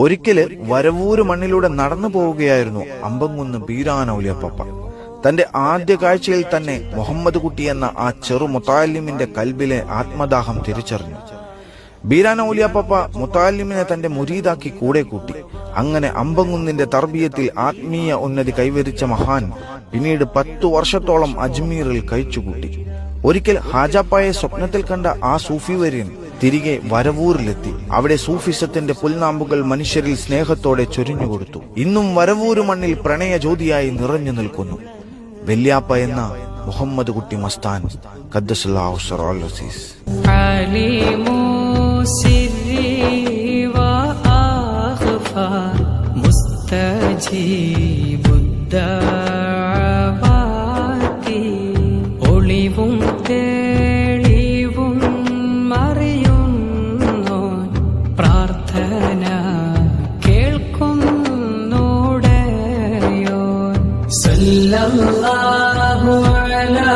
ഒരിക്കല് വരവൂര് മണ്ണിലൂടെ നടന്നു പോവുകയായിരുന്നു അമ്പംകുന്ന് ബീരാൻ ഔലിയാപ്പ. തന്റെ ആദ്യ കാഴ്ചയിൽ തന്നെ മുഹമ്മദ് കുട്ടി എന്ന ആ ചെറു മുത്താലിമിന്റെ കൽബിലെ ആത്മദാഹം തിരിച്ചറിഞ്ഞു. ബീരാൻ ഔലിയാപ്പ മുത്താലിമിനെ തന്റെ മുരീദാക്കി കൂടെ കൂട്ടി. അങ്ങനെ അമ്പംകുന്നിന്റെ തർബീയത്തിൽ ആത്മീയ ഉന്നതി കൈവരിച്ച മഹാൻ പിന്നീട് 10 വർഷത്തോളം അജ്മീറിൽ കഴിച്ചുകൂട്ടി. ഒരിക്കൽ ഹാജാപ്പായെ സ്വപ്നത്തിൽ കണ്ട ആ സൂഫി വര്യൻ തിരികെ വരവൂരിലെത്തി. അവിടെ സൂഫിസത്തിന്റെ പുൽനാമ്പുകൾ മനുഷ്യരിൽ സ്നേഹത്തോടെ ചൊരിഞ്ഞുകൊടുത്തു. ഇന്നും വരവൂര് മണ്ണിൽ പ്രണയ ജ്യോതിയായി നിറഞ്ഞു നിൽക്കുന്നു വല്യാപ്പ എന്ന മുഹമ്മദ് കുട്ടി മസ്താൻ ഖദ്ദസല്ലാഹു സിറഹുൽ അസീസ്. ഒളിവും തെളിവും മറിയുന്നു പ്രാർത്ഥന കേൾക്കുന്നുടയോ സല്ലല്ലാഹു അലാ